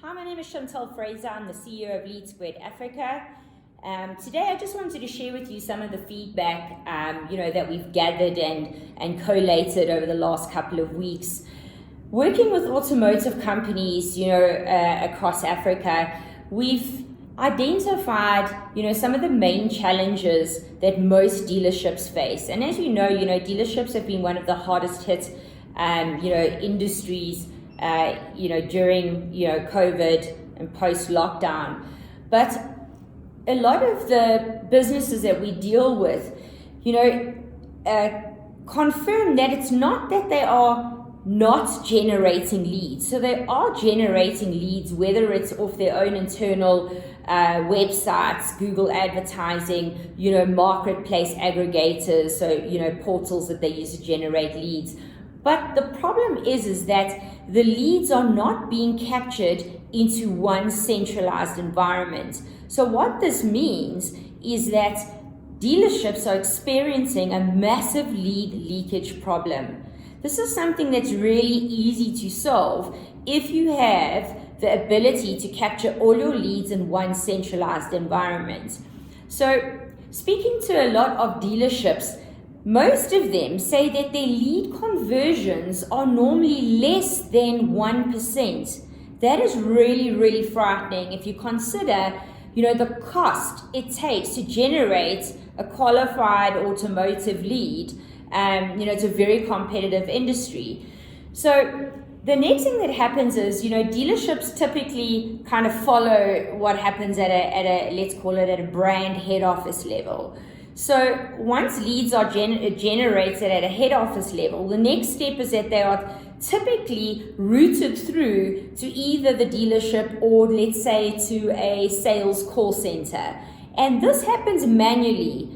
Hi, my name is Chantal Fraser. I'm the CEO of LeadSquared Africa. Today, I just wanted to share with you some of the feedback, that we've gathered and collated over the last couple of weeks. Working with automotive companies, across Africa, we've identified, some of the main challenges that most dealerships face. And as dealerships have been one of the hardest hit, industries, during, COVID and post-lockdown. But a lot of the businesses that we deal with, confirm that it's not that they are not generating leads. So they are generating leads, whether it's off their own internal websites, Google advertising, marketplace aggregators, so, portals that they use to generate leads. But the problem is that the leads are not being captured into one centralized environment. So what this means is that dealerships are experiencing a massive lead leakage problem. This is something that's really easy to solve if you have the ability to capture all your leads in one centralized environment. So speaking to a lot of dealerships, most of them say that their lead conversions are normally less than 1%. That is really, really frightening if you consider, the cost it takes to generate a qualified automotive lead. It's a very competitive industry. So the next thing that happens is, dealerships typically kind of follow what happens at a let's call it at a brand head office level. So once leads are generated at a head office level, the next step is that they are typically routed through to either the dealership or, let's say, to a sales call center. And this happens manually.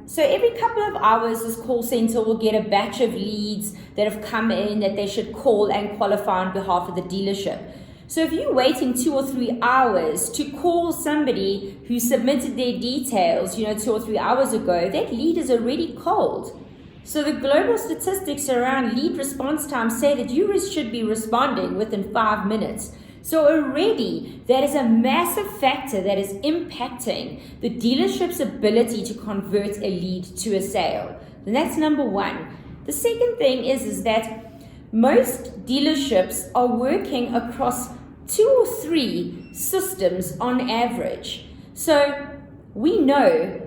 So every couple of hours, this call center will get a batch of leads that have come in that they should call and qualify on behalf of the dealership. So if you're waiting 2 or 3 hours to call somebody who submitted their details, 2 or 3 hours ago, that lead is already cold. So the global statistics around lead response time say that you should be responding within 5 minutes. So already that is a massive factor that is impacting the dealership's ability to convert a lead to a sale. And that's number one. The second thing is that most dealerships are working across 2 or 3 systems on average. So we know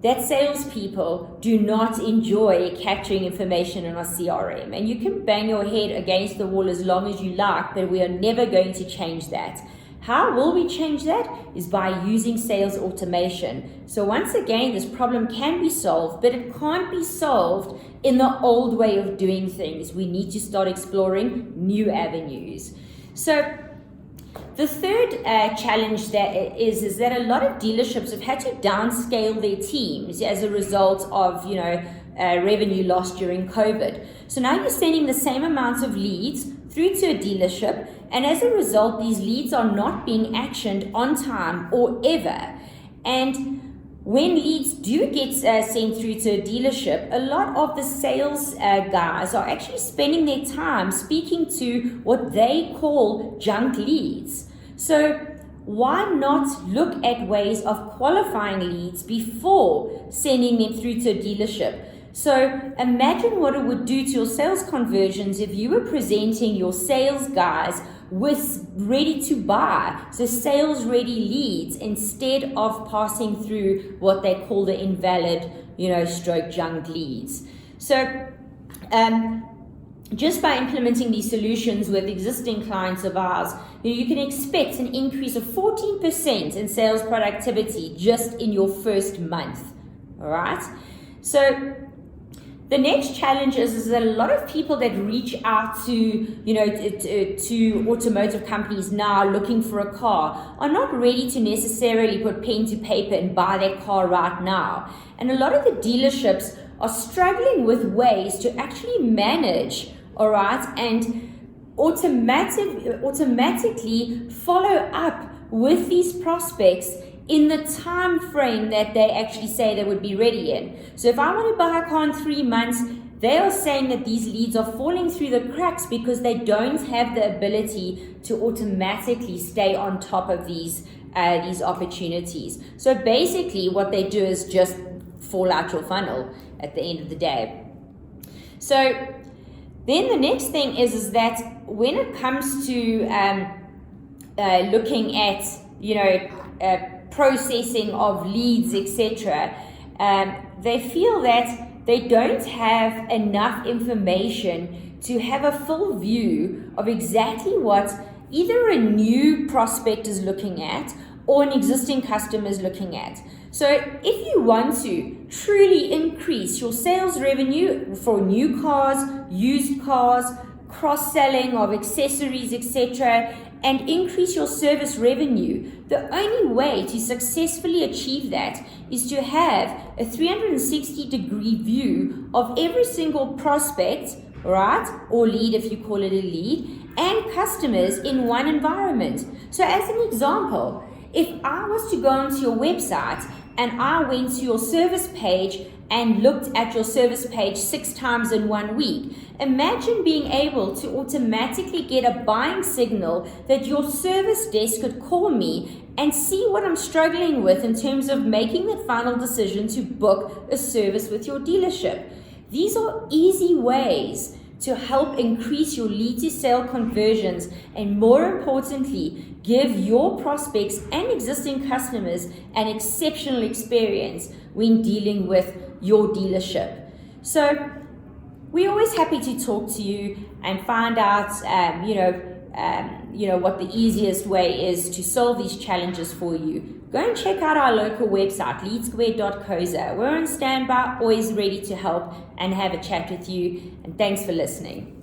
that salespeople do not enjoy capturing information in our CRM. And you can bang your head against the wall as long as you like, but we are never going to change that. How will we change that? Is by using sales automation. So once again, this problem can be solved, but it can't be solved in the old way of doing things. We need to start exploring new avenues. So the third challenge that is that a lot of dealerships have had to downscale their teams as a result of, revenue loss during COVID. So now you're sending the same amounts of leads through to a dealership, and as a result, these leads are not being actioned on time or ever. And when leads do get sent through to a dealership, a lot of the sales guys are actually spending their time speaking to what they call junk leads. So why not look at ways of qualifying leads before sending them through to a dealership? So imagine what it would do to your sales conversions if you were presenting your sales guys with ready to buy, so sales ready leads, instead of passing through what they call the invalid, stroke junk leads. So just by implementing these solutions with existing clients of ours, you can expect an increase of 14% in sales productivity just in your first month. All right. So the next challenge is that a lot of people that reach out to, to automotive companies now looking for a car are not ready to necessarily put pen to paper and buy their car right now. And a lot of the dealerships are struggling with ways to actually manage, all right, and automatically follow up with these prospects in the time frame that they actually say they would be ready in. So if I want to buy a car in 3 months, they are saying that these leads are falling through the cracks because they don't have the ability to automatically stay on top of these opportunities. So basically what they do is just fall out your funnel at the end of the day. So then the next thing is that when it comes to looking at, processing of leads, etc., they feel that they don't have enough information to have a full view of exactly what either a new prospect is looking at or an existing customer is looking at. So if you want to truly increase your sales revenue for new cars, used cars, cross-selling of accessories, etc., and increase your service revenue, the only way to successfully achieve that is to have a 360-degree view of every single prospect, right, or lead if you call it a lead, and customers in one environment. So as an example, if I was to go onto your website and I went to your service page and looked at your service page 6 times in 1 week, imagine being able to automatically get a buying signal that your service desk could call me and see what I'm struggling with in terms of making that final decision to book a service with your dealership. These are easy ways to help increase your lead to sale conversions and, more importantly, give your prospects and existing customers an exceptional experience when dealing with your dealership. So we're always happy to talk to you and find out what the easiest way is to solve these challenges for you. Go and check out our local website, LeadSquared.co.za. We're on standby, always ready to help and have a chat with you. And thanks for listening.